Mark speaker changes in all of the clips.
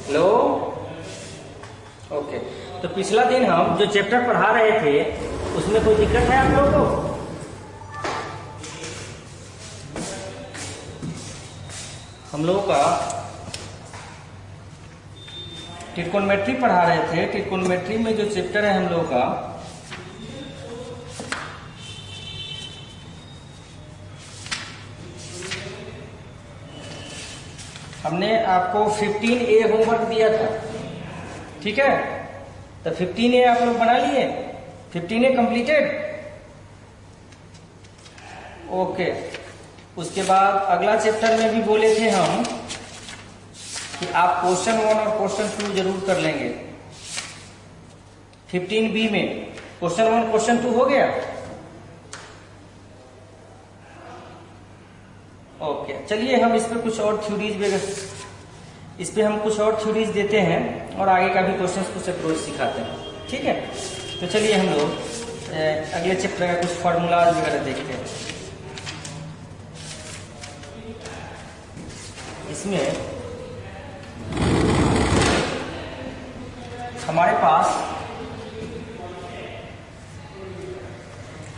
Speaker 1: Hello, okay. तो पिछला दिन हम जो चैप्टर पढ़ा रहे थे उसमें कोई दिक्कत है आप लोगों को? हम लोगों का ट्रिग्नोमेट्री पढ़ा रहे थे। ट्रिग्नोमेट्री में जो चैप्टर है हम लोगों का हमने आपको 15A होमवर्क दिया था, ठीक है? तो 15A आप लोग बना लिए? 15A completed? ओके। उसके बाद अगला चैप्टर में भी बोले थे हम कि आप क्वेश्चन 1 और क्वेश्चन 2 जरूर कर लेंगे। 15B में क्वेश्चन 1 क्वेश्चन 2 हो गया? ओके, चलिए हम इस पे कुछ और थ्योरीज देते हैं और आगे का भी क्वेश्चन कुछ अप्रोच सिखाते हैं, ठीक है? तो चलिए हम लोग अगले चैप्टर का कुछ फार्मूलाज वगैरह देखते हैं। इसमें हमारे पास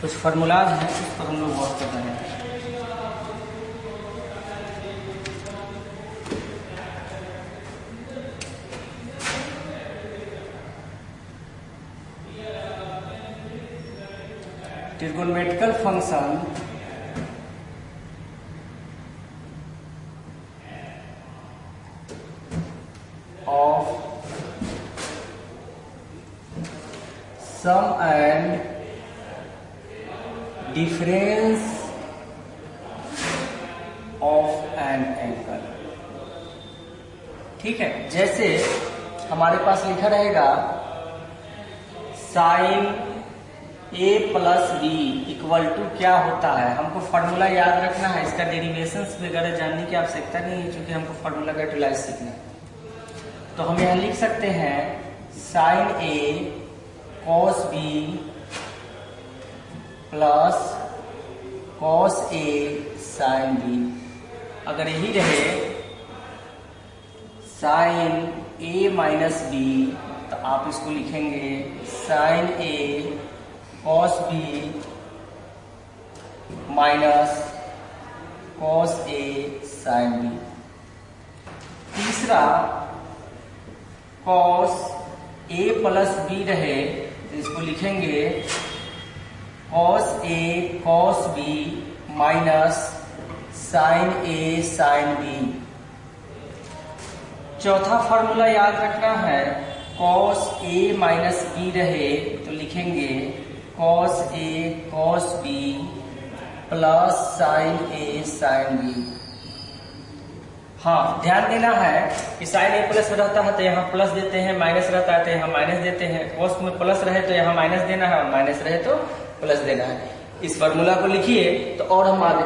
Speaker 1: कुछ फार्मूलाज हैं, उस पर हम लोग गौर कर रहे हैं। Trigonometrical function of sum and difference of an angle, ठीक है? जैसे हमारे पास लिखा रहेगा sine A plus B equal to क्या होता है। हमको फार्मूला याद रखना है, इसका डेरिवेशंस वगैरह जानने की आवश्यकता नहीं है क्योंकि हमको फार्मूला का यूटिलाइज सीखना है। तो हम यहां लिख सकते हैं sine A cos B plus cos A sine B। अगर यही रहे साइन A माइनस B तो आप इसको लिखेंगे sine A cos B minus cos A sine B। तीसरा कॉस A प्लस B रहे तो इसको लिखेंगे cos A cos B minus sine A sine B। चौथा फॉर्मूला याद रखना है, कॉस A माइनस B रहे तो लिखेंगे cos A cos B plus sine A sine B। हाँ, ध्यान देना है कि साइन A प्लस रहता है तो यहाँ प्लस देते हैं, माइनस रहता है तो यहाँ माइनस देते हैं। कॉस में प्लस रहे तो यहाँ माइनस देना है और माइनस रहे तो प्लस देना है। इस फार्मूला को लिखिए तो और हम आगे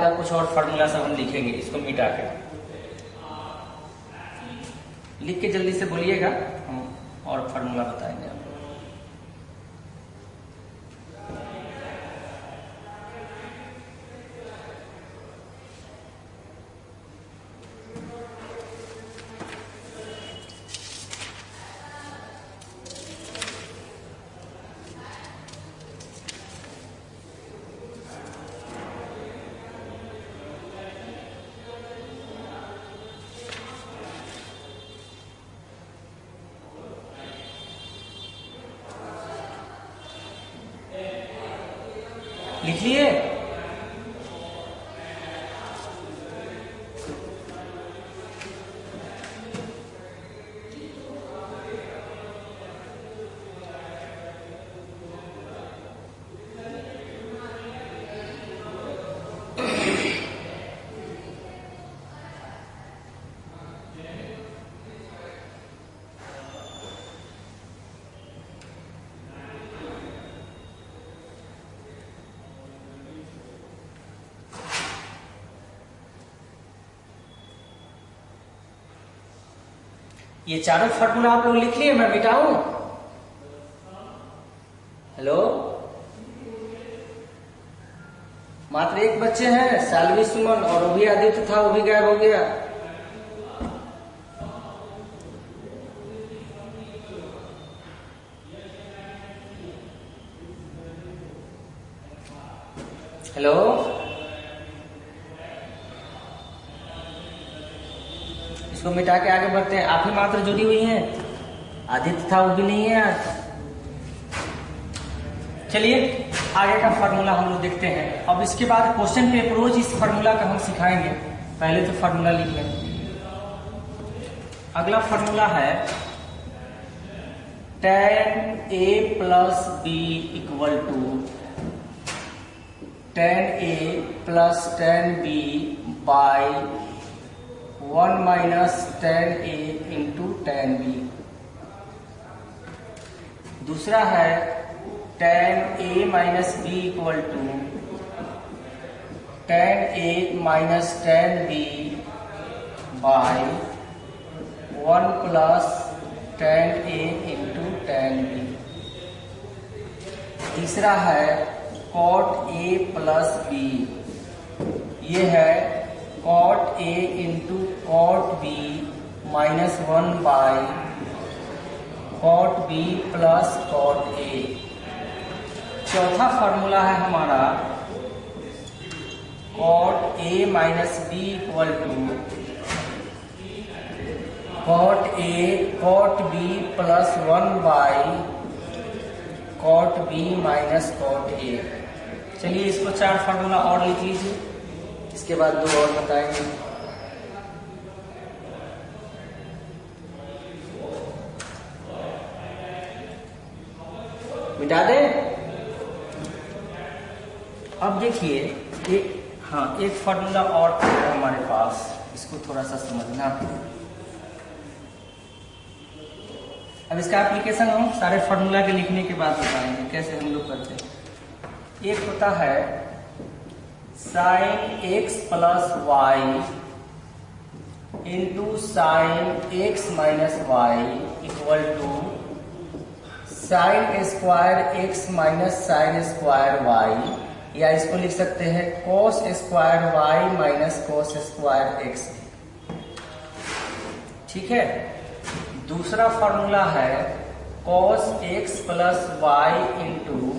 Speaker 1: का कुछ और फार्मूला सब हम लिखेंगे इसको मिटा के। लिख के जल्दी से बोलिएगा, हम और फार्मूला बताएंगे। लिख लिए? ये चारों फार्मूला आप लोग लिख लिए, मैं मिटाऊं? हेलो, मात्र एक बच्चे हैं, सालवी सुमन, और वो भी आदित्य था, वो भी गायब हो गया। हेलो, इसको मिटा के आगे बढ़ते हैं। आप ही मात्र जुड़ी हुई हैं, आदित्य था वो भी नहीं है आज। चलिए आगे का फार्मूला हम लोग देखते हैं। अब इसके बाद क्वेश्चन पे अप्रोच इस फार्मूला का हम सिखाएंगे। पहले तो फार्मूला लिख लें। अगला फार्मूला है tan a plus B equal to tan a plus tan b by 1 minus tan a into tan b। दूसरा है tan a minus b equal to tan a minus tan b by 1 plus tan a into tan b। तीसरा है cot a plus b, ये है cot a into cot b minus 1 by cot b plus cot a। चौथा formula है हमारा cot a minus b equal to cot a cot b plus 1 by cot b minus cot a। चलिए इसको 4 formula और लिख लीजिए, इसके बाद 2 और बताएंगे। मिटा दें। अब देखिए एक फार्मूला और है हमारे पास, इसको थोड़ा सा समझना। अब इसका एप्लीकेशन हम सारे फार्मूला के लिखने के बाद बताएंगे कैसे हम लोग करते हैं। एक होता है sine X plus Y into sine X minus Y equal to sine square X minus sine square Y, या इसको लिख सकते हैं cos square Y minus cos square X. ठीक है। दूसरा फार्मूला है cos X plus Y into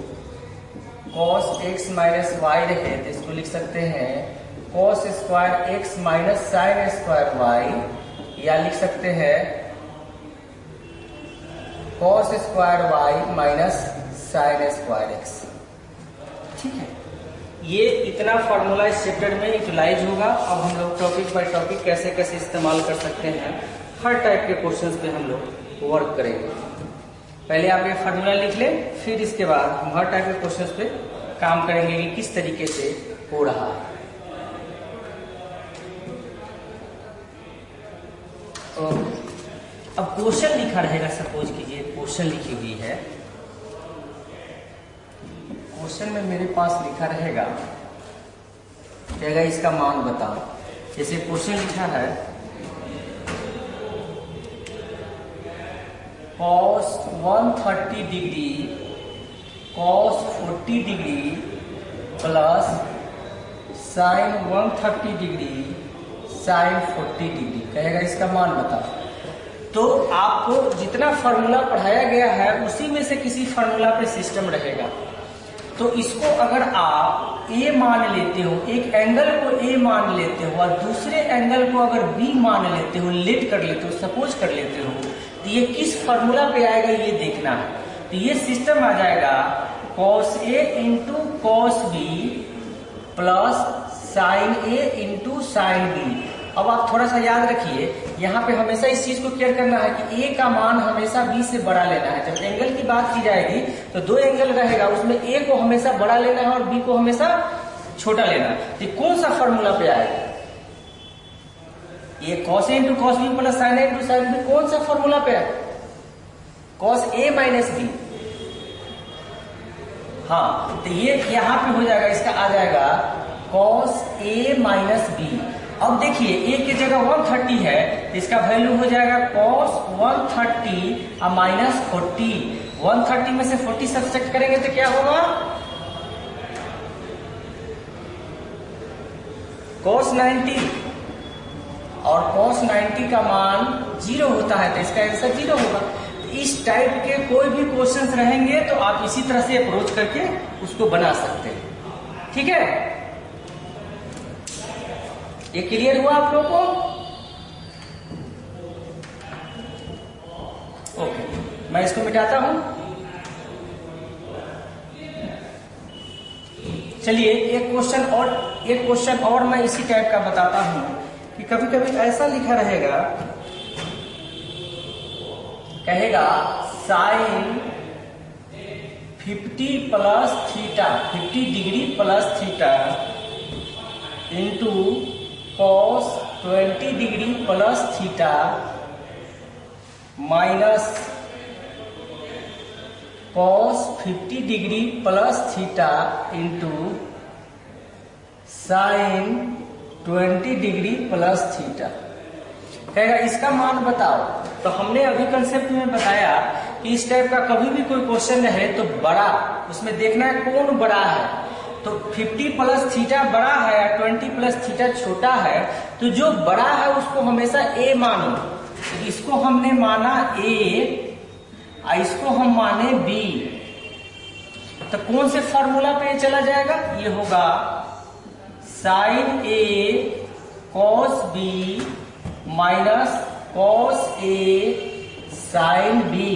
Speaker 1: cos X minus Y रहे तो इसको लिख सकते हैं cos square X minus sine square Y, या लिख सकते हैं cos square Y minus sine square X. ठीक है, ये इतना फार्मूला इस चैप्टर में यूटिलाइज होगा। अब हम लोग टॉपिक बाय टॉपिक कैसे कैसे इस्तेमाल कर सकते हैं, हर टाइप के क्वेश्चंस पे हम लोग वर्क करेंगे। पहले आप ये फार्मूला लिख लें, फिर इसके बाद हम हर टाइप के क्वेश्चंस पे काम करेंगे कि किस तरीके से हो रहा है। तो अब क्वेश्चन लिखा रहेगा, सपोज कीजिए क्वेश्चन लिखी हुई है। क्वेश्चन में मेरे पास लिखा रहेगा, कहेगा इसका मान बताओ। जैसे क्वेश्चन लिखा है cos 130 degree cos 40 degree plus sign 130 degree sine 40 degree, कहेगा इसका मान बताओ। तो आपको जितना फार्मूला पढ़ाया गया है उसी में से किसी फार्मूला पे सिस्टम रहेगा। तो इसको अगर आप A मान लेते हो, एक एंगल को A मान लेते हो और दूसरे एंगल को अगर B मान लेते हो, लेट कर लेते हो, सपोज कर लेते हो, तो ये किस फार्मूला पे आएगा ये देखना है। तो ये सिस्टम आ जाएगा cos A into cos B plus sine A into sine B। अब आप थोड़ा सा याद रखिए, यहाँ पे हमेशा इस चीज को केयर करना है कि A का मान हमेशा B से बड़ा लेना है। जब एंगल की बात की जाएगी तो 2 एंगल रहेगा, उसमें A को हमेशा बड़ा लेना है और B को हमेशा छोटा लेना है। तो कौन सा फार्मूला पे आएगा? ये cos A into cos B plus sine A into sine B कौन सा फार्मूला पे है? cos A minus B। हाँ, तो ये यहाँ पे हो जाएगा, इसका आ जाएगा cos A माइनस B। अब देखिए A की जगह 130 है तो इसका वैल्यू हो जाएगा cos 130 माइनस 40। 130 में से 40 सब्ट्रैक्ट करेंगे तो क्या होगा? cos 90, और cos 90 का मान 0 होता है तो इसका आंसर 0 होगा। इस टाइप के कोई भी क्वेश्चंस रहेंगे तो आप इसी तरह से अप्रोच करके उसको बना सकते हैं। ठीक है, ये क्लियर हुआ आप लोगों को? ओके, मैं इसको मिटाता हूं। चलिए एक क्वेश्चन और मैं इसी टाइप का बताता हूं कि कभी कभी ऐसा लिखा रहेगा, कहेगा sine 50 plus theta, 50 degree plus theta into cos 20 degree plus theta minus cos 50 degree plus theta into sine 20 degree plus theta. कहेगा इसका मान बताओ। तो हमने अभी कंसेप्ट में बताया कि इस टाइप का कभी भी कोई क्वेश्चन रहे तो बड़ा, उसमें देखना है कौन बड़ा है। तो 50 प्लस थीटा बड़ा है या 20 प्लस थीटा छोटा है, तो जो बड़ा है उसको हमेशा ए मानो। इसको हमने माना ए, इसको हम माने बी, तो कौन से फॉर्मूला पे चला जाएगा? ये होगा sign A cos B minus cos A sine B.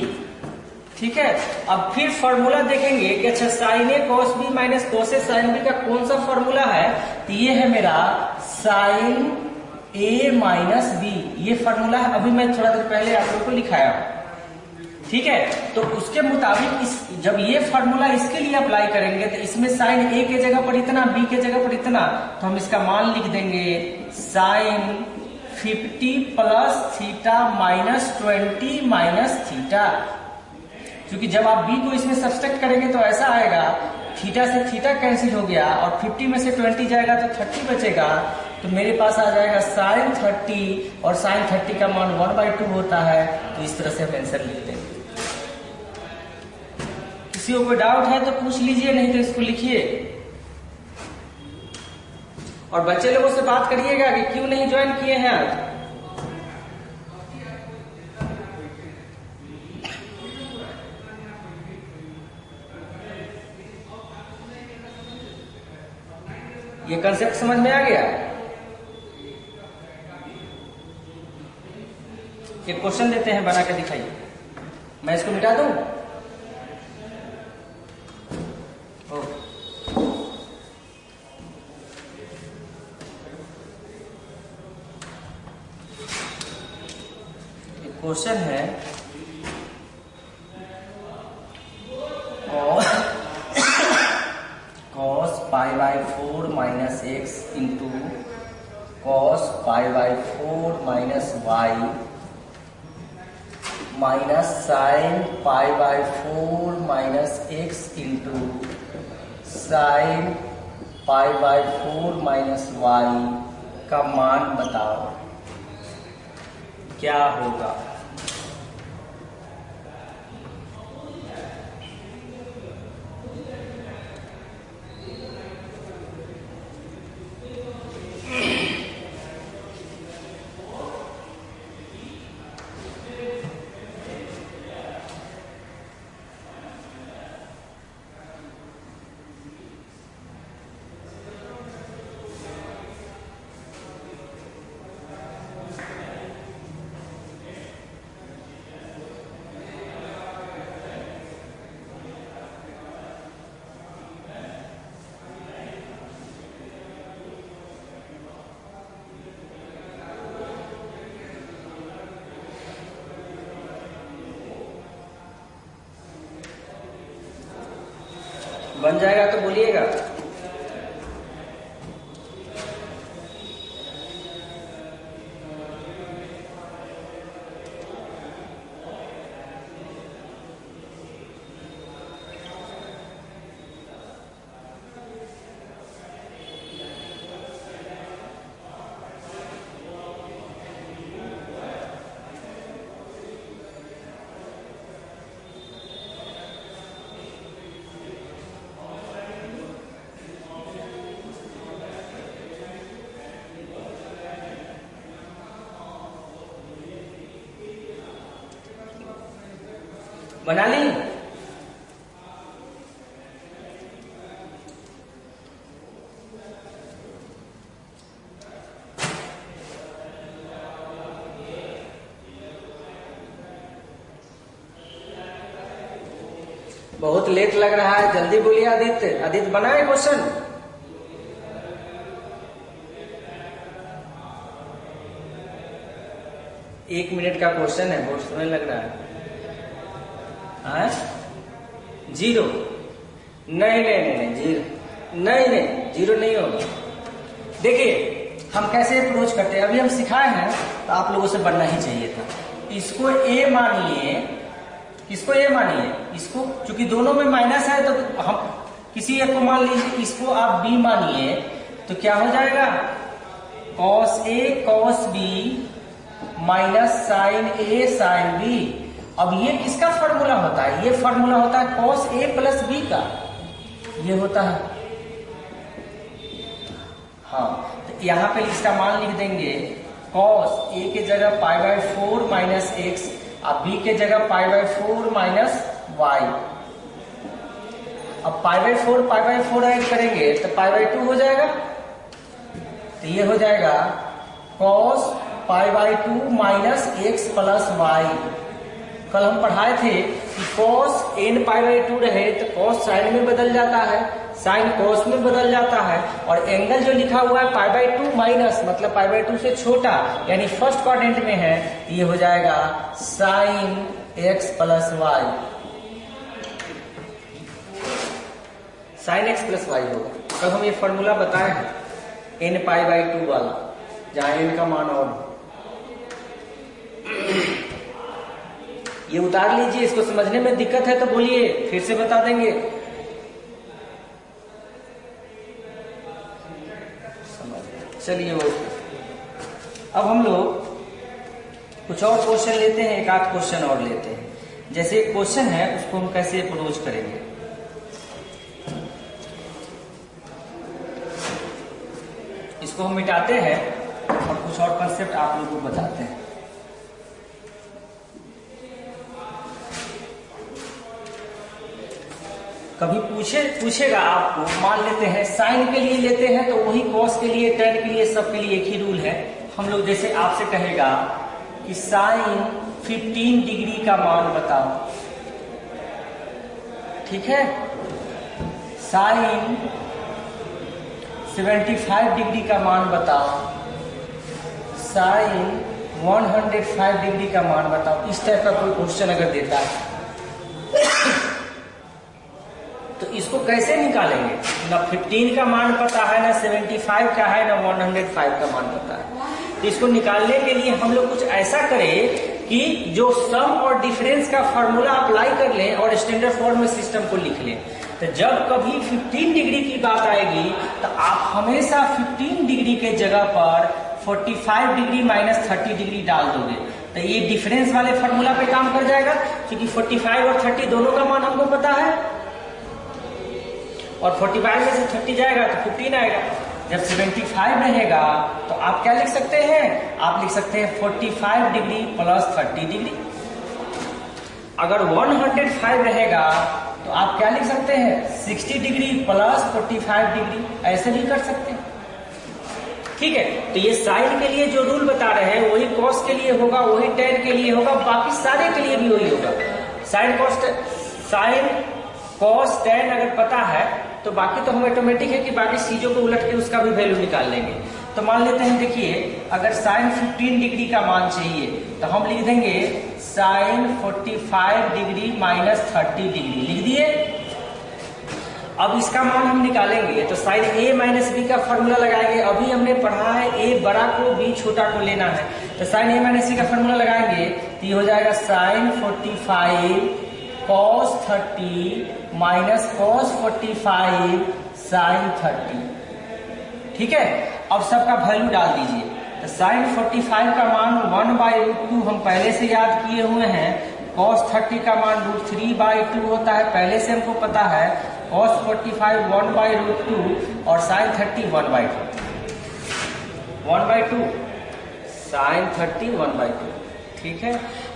Speaker 1: ठीक है, अब फिर फॉर्मूला देखेंगे कि अच्छा sign A cos B minus cos A sine B का कौन सा फॉर्मूला है। तो ये है मेरा साइन ए माइनस बी, ये फॉर्मूला है। अभी मैं थोड़ा देर पहले आप लोगों को लिखाया। ठीक है, तो उसके मुताबिक जब ये फॉर्मूला इसके लिए अप्लाई करेंगे तो इसमें साइन ए के जगह पर इतना, बी के जगह पर इतना, तो हम इसका मान लिख देंगे sine 50 plus theta minus 20 minus theta. क्योंकि जब आप बी को इसमें सब्सट्रैक्ट करेंगे तो ऐसा आएगा, थीटा से थीटा कैंसिल हो गया और 50 में से 20 जाएगा तो 30 बचेगा। तो मेरे पास आ जाएगा साइन 30, और साइन 30 का मान 1/2 होता है। तो इस तरह से हम आंसर लिख देंगे। किसी को कोई डाउट है तो पूछ लीजिए, नहीं तो इसको लिखिए। और बच्चे लोगों से बात करिएगा कि क्यों नहीं ज्वाइन किए हैं आज। ये कंसेप्ट समझ में आ गया? एक क्वेश्चन देते हैं, बना के दिखाइए। मैं इसको मिटा दूं? क्वेश्चन है cos pi by 4 minus X into cos pi by 4 minus Y minus sine pi by 4 minus X into sine pi by 4 minus Y का मान बताओ, क्या होगा? बन जाएगा तो बोलिएगा। बना ली? बहुत लेट लग रहा है, जल्दी बोलिए आदित्य। आदित्य बनाए क्वेश्चन? एक मिनट का क्वेश्चन है, बहुत समय लग रहा है। 0 नहीं जीरो नहीं जीरो नहीं होगा। देखिए हम कैसे अप्रोच करते हैं, अभी हम सिखाए हैं तो आप लोगों से बनना ही चाहिए था। इसको ए मानिए, इसको ए मानिए, इसको चूंकि दोनों में माइनस है तो हम किसी एक को मान लीजिए, इसको आप बी मानिए तो क्या हो जाएगा, cos A cos B minus sign A sine B. अब ये किसका फॉर्मूला होता है, ये फॉर्मूला होता है कॉस ए प्लस बी का, ये होता है। हाँ तो यहाँ पे इसका मान लिख देंगे, कॉस ए के जगह π/4 माइनस एक्स, अब बी के जगह π/4 माइनस वाई। अब π/4 ऐड करेंगे तो π/2 हो जाएगा, तो ये हो जाएगा cos π/2 minus x plus y. कल हम पढ़ाए थे कि कॉस n π/2 रहे तो कॉस साइन में बदल जाता है, साइन कॉस में बदल जाता है, और एंगल जो लिखा हुआ है π/2 माइनस मतलब π/2 से छोटा यानी फर्स्ट क्वाड्रेंट में है, ये हो जाएगा sine x plus Y, sine x plus Y होगा। कल हम ये फॉर्मूला बताए हैं n π/2 वाला, जहां n का मान और ये उतार लीजिए। इसको समझने में दिक्कत है तो बोलिए, फिर से बता देंगे। चलिए वो, अब हम लोग कुछ और क्वेश्चन लेते हैं, एक आध क्वेश्चन और लेते हैं। जैसे एक क्वेश्चन है उसको हम कैसे अप्रोच करेंगे, इसको हम मिटाते हैं और कुछ और कंसेप्ट आप लोगों को बताते हैं। कभी पूछेगा आपको, मान लेते हैं साइन के लिए लेते हैं तो वही कॉस के लिए, टेन के लिए, सब के लिए एक ही रूल है। हम लोग जैसे आपसे कहेगा कि साइन 15 डिग्री का मान बताओ, ठीक है, साइन 75 डिग्री का मान बताओ, साइन 105 डिग्री का मान बताओ। इस टाइप का कोई क्वेश्चन अगर देता है तो इसको कैसे निकालेंगे, ना 15 का मान पता है, ना 75 का है, ना 105 का मान पता है। तो इसको निकालने के लिए हम लोग कुछ ऐसा करें कि जो सम और डिफरेंस का फॉर्मूला अप्लाई कर लें और स्टैंडर्ड फॉर्म में सिस्टम को लिख लें। तो जब कभी 15 डिग्री की बात आएगी तो आप हमेशा 15 डिग्री के जगह पर 45 डिग्री माइनस 30 डिग्री डाल दोगे, तो ये डिफरेंस वाले फॉर्मूला पे काम कर जाएगा, क्योंकि 45 और 30 दोनों का मान हमको पता है, और 45 में से 30 जाएगा तो 15 आएगा। जब 75 रहेगा तो आप क्या लिख सकते हैं, आप लिख सकते हैं 45 डिग्री प्लस 30 डिग्री। अगर 105 रहेगा तो आप क्या लिख सकते हैं, 60 डिग्री प्लस 45 डिग्री, ऐसे भी कर सकते हैं। ठीक है, तो ये साइन के लिए जो रूल बता रहे हैं वही कॉस के लिए होगा, वही टेन के लिए होगा, बाकी सारे के लिए भी वही होगा। साइन कॉस टेन अगर पता है तो बाकी तो हम ऑटोमेटिक है कि बाकी चीजों को उलट के उसका भी वैल्यू निकाल लेंगे। तो मान लेते हैं, देखिए अगर साइन 15 डिग्री का मान चाहिए तो हम लिख देंगे साइन 45 डिग्री माइनस 30 डिग्री, लिख दिए। अब इसका मान हम निकालेंगे तो साइन ए माइनस बी का फॉर्मूला लगाएंगे। अभी हमने पढ़ा है ए बड़ा को बी छोटा को लेना है, तो साइन ए माइनस सी का फॉर्मूला लगाएंगे तो ये हो जाएगा साइन 45 cos 30 माइनस cos 45 sin 30। ठीक है, अब सबका वैल्यू डाल दीजिए। तो sin 45 का मान 1/√2 हम पहले से याद किए हुए हैं, cos 30 का मान √3/2 होता है, पहले से हमको पता है, cos 45 1/√2 और sin 30 1/2 sin 30 1/2। ठीक है,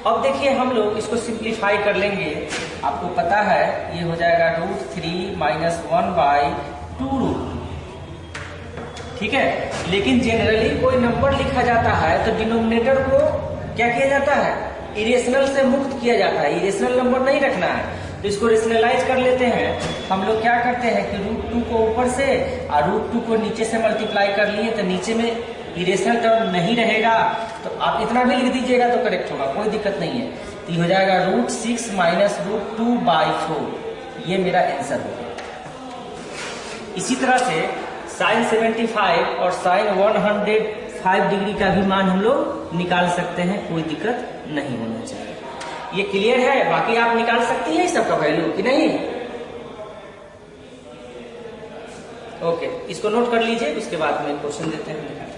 Speaker 1: अब देखिए हम लोग इसको सिंप्लीफाई कर लेंगे। आपको पता है ये हो जाएगा √3 माइनस 1/2√2। ठीक है, लेकिन जनरली कोई नंबर लिखा जाता है तो डिनोमिनेटर को क्या किया जाता है, इरेशनल से मुक्त किया जाता है, इरेशनल नंबर नहीं रखना है। तो इसको रेशनलाइज कर लेते हैं। हम लोग क्या करते हैं कि √2 को ऊपर से और √2 को नीचे से मल्टीप्लाई कर लिए, तो नीचे में इरेशनल टर्म नहीं रहेगा, तो आप इतना भी लिख दीजिएगा तो करेक्ट होगा, कोई दिक्कत नहीं है। तो ये हो जाएगा √6 माइनस √2/4, ये मेरा आंसर होगा। इसी तरह से sin 75 और sin 105 डिग्री का भी मान हम लोग निकाल सकते हैं, कोई दिक्कत नहीं होना चाहिए। ये क्लियर है? बाकी आप निकाल सकती हैं सबका वैल्यू कि नहीं? ओके, इसको नोट कर लीजिए, उसके बाद में क्वेश्चन देते हैं, दिखाते हैं।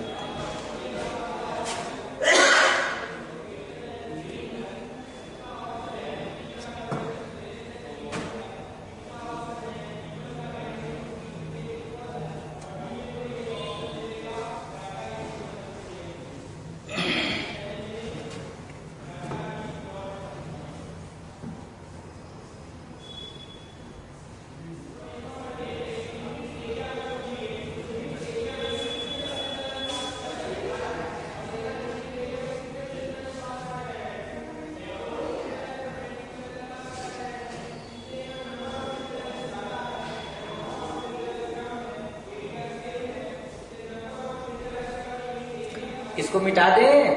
Speaker 1: इसको मिटा दें।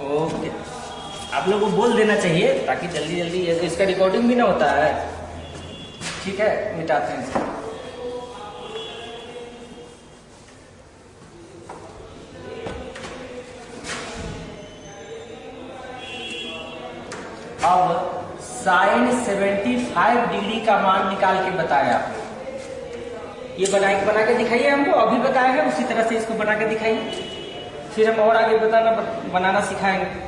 Speaker 1: ओके, आप लोगों को बोल देना चाहिए ताकि जल्दी जल्दी, इसका रिकॉर्डिंग भी ना होता है। ठीक है, मिटाते हैं इसको। अब sin 75 डिग्री का मान निकाल के बताया। ये बना के दिखाइए हमको, अभी बताया है उसी तरह से इसको बना के दिखाइए, फिर हम और आगे बनाना सिखाएंगे।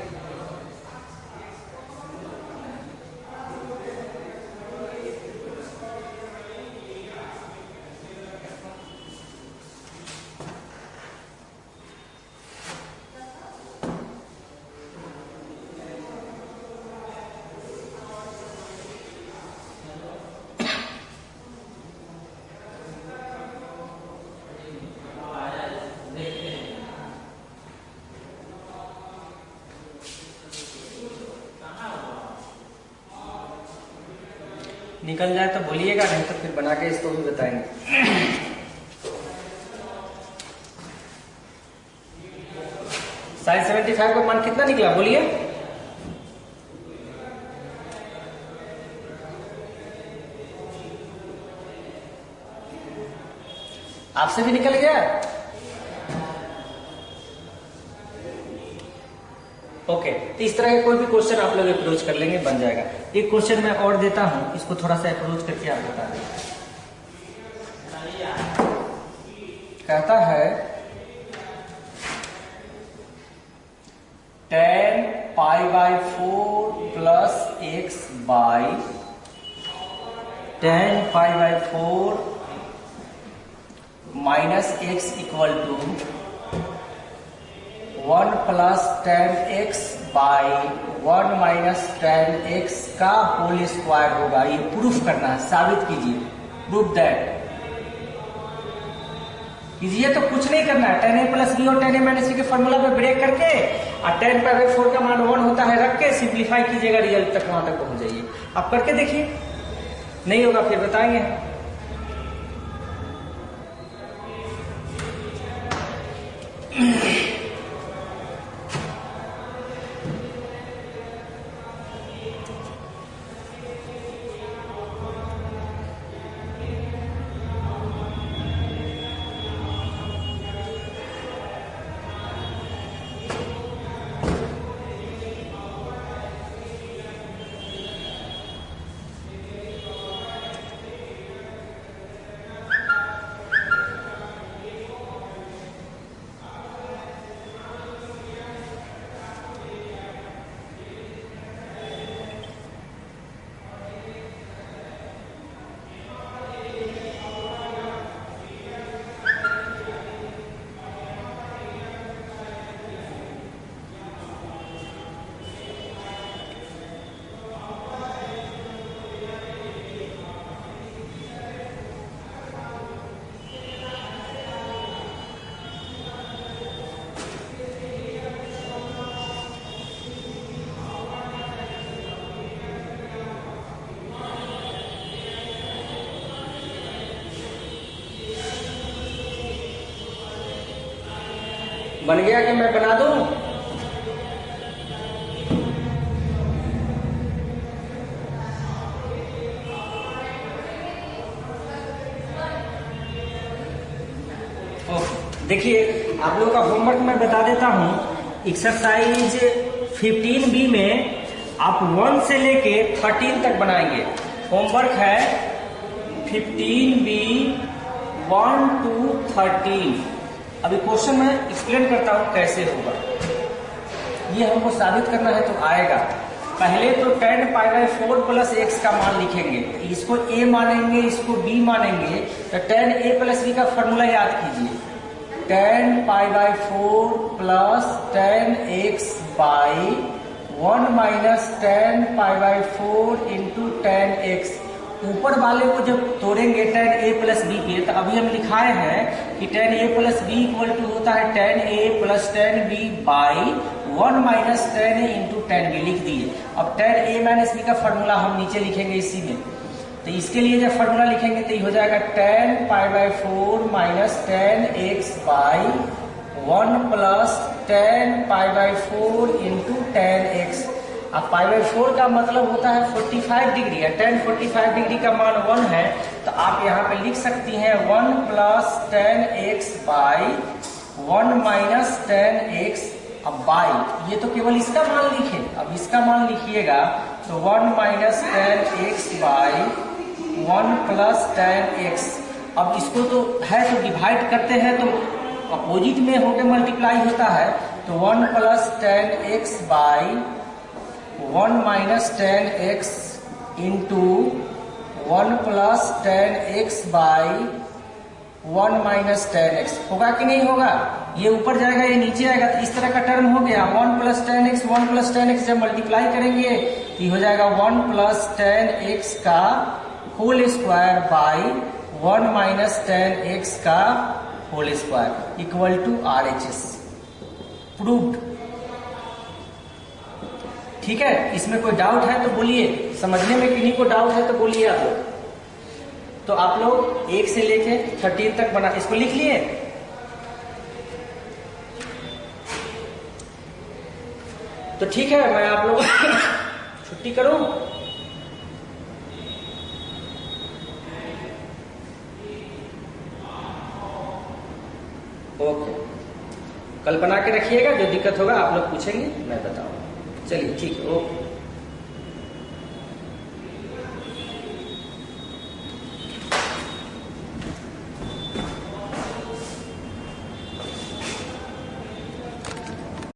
Speaker 1: निकल जाए तो बोलिएगा, नहीं तो फिर बना के इसको भी बताएंगे। sin 75 का मान कितना निकला बोलिए? आपसे भी निकल गया? ओके, तो इस तरह के कोई भी क्वेश्चन आप लोग अप्रोच कर लेंगे, बन जाएगा। एक क्वेश्चन मैं और देता हूं, इसको थोड़ा सा अप्रोच करके आप बता दें। कहता है tan π/4 plus x by tan π/4 minus x equal to 1 plus tan x by 1 minus tan x का होल स्क्वायर होगा। ये प्रूफ करना है, साबित कीजिए, प्रूफ दैट कीजिए। तो कुछ नहीं करना है, tan a प्लस b और tan a माइनस b के फॉर्मूला पे ब्रेक करके और tan π/4 का मान 1 होता है रख के सिंप्लीफाई कीजिएगा, रिजल्ट तक वहां तक पहुंच जाइए। आप करके देखिए, नहीं होगा फिर बताएंगे। बन गया कि मैं बना दूं? देखिए आप लोगों का होमवर्क मैं बता देता हूं। एक्सरसाइज 15B में आप 1 से लेके 13 तक बनाएंगे। होमवर्क है 15B 1 to 13। अभी क्वेश्चन मैं एक्सप्लेन करता हूं कैसे होगा। ये हमको साबित करना है तो आएगा। पहले तो tan π/4 प्लस x का मान लिखेंगे। इसको a मानेंगे, इसको b मानेंगे, तो tan a प्लस b का फॉर्मूला याद कीजिए। tan π/4 plus tan x by 1 minus tan π/4 into tan x। ऊपर वाले को जब तोड़ेंगे tan a प्लस b पे, तो अभी हम लिखाए हैं कि tan a plus b equal to होता है tan a plus tan b by 1 minus tan a into tan b लिख दिए। अब tan a माइनस b का फॉर्मूला हम नीचे लिखेंगे इसी में। तो इसके लिए जब फॉर्मूला लिखेंगे तो ये हो जाएगा tan π/4 minus tan x by 1 plus tan π/4 into tan x। अब π/4 का मतलब होता है 45 डिग्री है। tan 45 डिग्री का मान 1 है, तो आप यहाँ पे लिख सकती हैं 1 plus tan x by 1 minus tan x। अब बाई ये तो केवल इसका मान लिखे, अब इसका मान लिखिएगा तो 1 minus tan x by 1 plus tan x। अब इसको तो है तो डिवाइड करते हैं तो अपोजिट में होकर मल्टीप्लाई होता है, तो 1 plus tan x by 1 minus tan x into 1 plus tan x by 1 minus tan x। होगा कि नहीं होगा? ये ऊपर जाएगा, ये नीचे आएगा, तो इस तरह का टर्म हो गया। 1 plus tan x 1 plus tan x जब मल्टीप्लाई करेंगे तो ये हो जाएगा 1 प्लस tan x का whole square by 1 minus tan x का whole square equal to RHS। Proved. ठीक है, इसमें कोई डाउट है तो बोलिए। समझने में किन्हीं को डाउट है तो बोलिए आप लोग। तो आप लोग 1 से लेके 13 तक बना, इसको लिख लिए। तो ठीक है, मैं आप लोग छुट्टी करूं। ओके, कल बना के रखिएगा। जो दिक्कत होगा आप लोग पूछेंगे, मैं बताऊंगा। चलिए ठीक है, ओके।